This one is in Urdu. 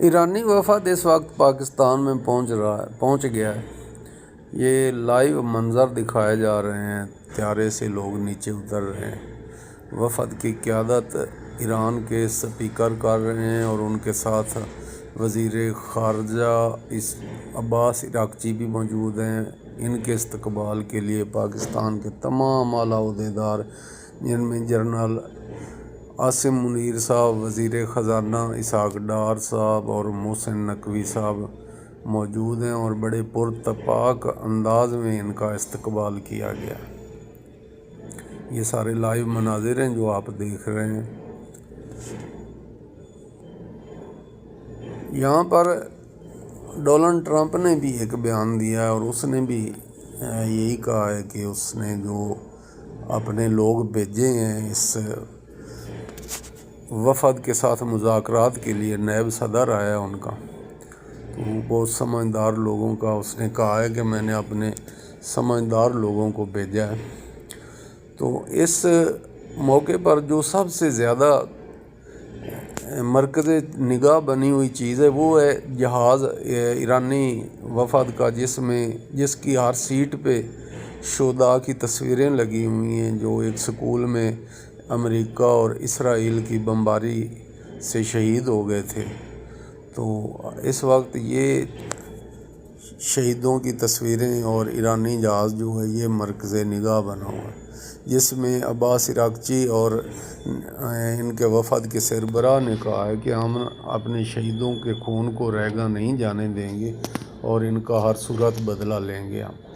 ایرانی وفد اس وقت پاکستان میں پہنچ گیا ہے۔ یہ لائیو منظر دکھائے جا رہے ہیں، طیارے سے لوگ نیچے اتر رہے ہیں۔ وفد کی قیادت ایران کے اسپیکر کر رہے ہیں اور ان کے ساتھ وزیر خارجہ عباس عراقچی بھی موجود ہیں۔ ان کے استقبال کے لیے پاکستان کے تمام اعلیٰ عہدیدار، جن میں جنرل عاصم منیر صاحب، وزیر خزانہ اسحاق ڈار صاحب اور محسن نقوی صاحب موجود ہیں، اور بڑے پرتپاک انداز میں ان کا استقبال کیا گیا۔ یہ سارے لائیو مناظر ہیں جو آپ دیکھ رہے ہیں۔ یہاں پر ڈونلڈ ٹرمپ نے بھی ایک بیان دیا ہے، اور اس نے بھی یہی کہا ہے کہ اس نے جو اپنے لوگ بھیجے ہیں اس وفد کے ساتھ مذاکرات کے لیے، نائب صدر آیا ان کا، تو بہت سمجھدار لوگوں کا اس نے کہا ہے کہ میں نے اپنے سمجھدار لوگوں کو بھیجا ہے۔ تو اس موقع پر جو سب سے زیادہ مرکز نگاہ بنی ہوئی چیز ہے وہ ہے جہاز ایرانی وفد کا، جس کی ہر سیٹ پہ شہداء کی تصویریں لگی ہوئی ہیں جو ایک سکول میں امریکہ اور اسرائیل کی بمباری سے شہید ہو گئے تھے۔ تو اس وقت یہ شہیدوں کی تصویریں اور ایرانی جہاز جو ہے یہ مرکز نگاہ بنا ہوا ہے، جس میں عباس عراقچی اور ان کے وفد کے سربراہ نے کہا ہے کہ ہم اپنے شہیدوں کے خون کو رائیگاں نہیں جانے دیں گے اور ان کا ہر صورت بدلہ لیں گے ہم۔